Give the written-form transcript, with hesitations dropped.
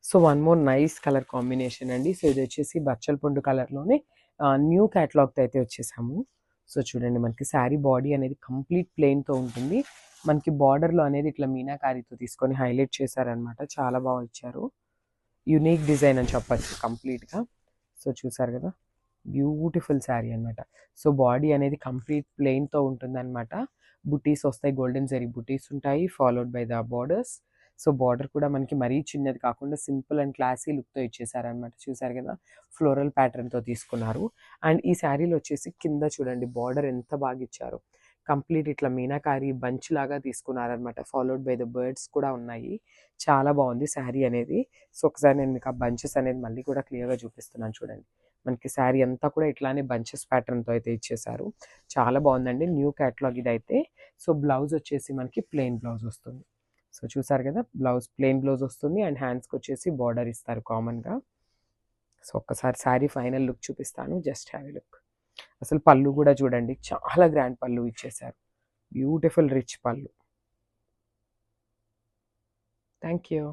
So one more nice colour combination అండి. So ఇది వచ్చేసి బచ్చల పండు కలర్లోనే న్యూ క్యాటలాగ్తో అయితే వచ్చేసాము. సో చూడండి మనకి శారీ బాడీ అనేది కంప్లీట్ ప్లెయిన్తో ఉంటుంది. మనకి బార్డర్లో అనేది ఇట్లా మీనాకారితో తీసుకొని హైలైట్ చేశారనమాట. చాలా బాగా ఇచ్చారు. యునిక్ డిజైన్ అని చెప్పచ్చు కంప్లీట్గా. సో చూసారు కదా, బ్యూటిఫుల్ శారీ అనమాట. సో బాడీ అనేది కంప్లీట్ ప్లెయిన్తో ఉంటుంది అనమాట. బుటీస్ వస్తాయి, గోల్డెన్ జరీ బుటీస్ ఉంటాయి, followed by the borders. So border కూడా మనకి మరీ చిన్నది కాకుండా సింపుల్ అండ్ క్లాసీ లుక్తో ఇచ్చేసారనమాట. చూసారు కదా, ఫ్లోరల్ ప్యాటర్న్తో తీసుకున్నారు. అండ్ ఈ శారీలో వచ్చేసి కింద చూడండి బార్డర్ ఎంత బాగా ఇచ్చారు. కంప్లీట్ ఇట్లా మీనాకారి బంచ్ లాగా తీసుకున్నారనమాట. ఫాలోడ్ బై ద బర్డ్స్ కూడా ఉన్నాయి. చాలా బాగుంది శారీ అనేది. సో ఒకసారి నేను మీకు ఆ బంచెస్ అనేది మళ్ళీ కూడా క్లియర్గా చూపిస్తున్నాను చూడండి. మనకి శారీ అంతా కూడా ఇట్లానే బంచెస్ ప్యాటర్న్తో అయితే ఇచ్చేసారు. చాలా బాగుందండి, న్యూ క్యాటలాగ్ ఇదైతే. సో బ్లౌజ్ వచ్చేసి మనకి ప్లెయిన్ బ్లౌజ్ వస్తుంది. సో చూసారు కదా, బ్లౌజ్ ప్లెయిన్ బ్లౌజ్ వస్తుంది అండ్ హ్యాండ్స్కి వచ్చేసి బార్డర్ ఇస్తారు కామన్గా. సో ఒక్కసారి శారీ ఫైనల్ లుక్ చూపిస్తాను, జస్ట్ హ్యావ్ ఎ లుక్. అసలు పళ్ళు కూడా చూడండి, చాలా గ్రాండ్ పళ్ళు ఇచ్చేసారు. బ్యూటిఫుల్ రిచ్ పళ్ళు. Thank you.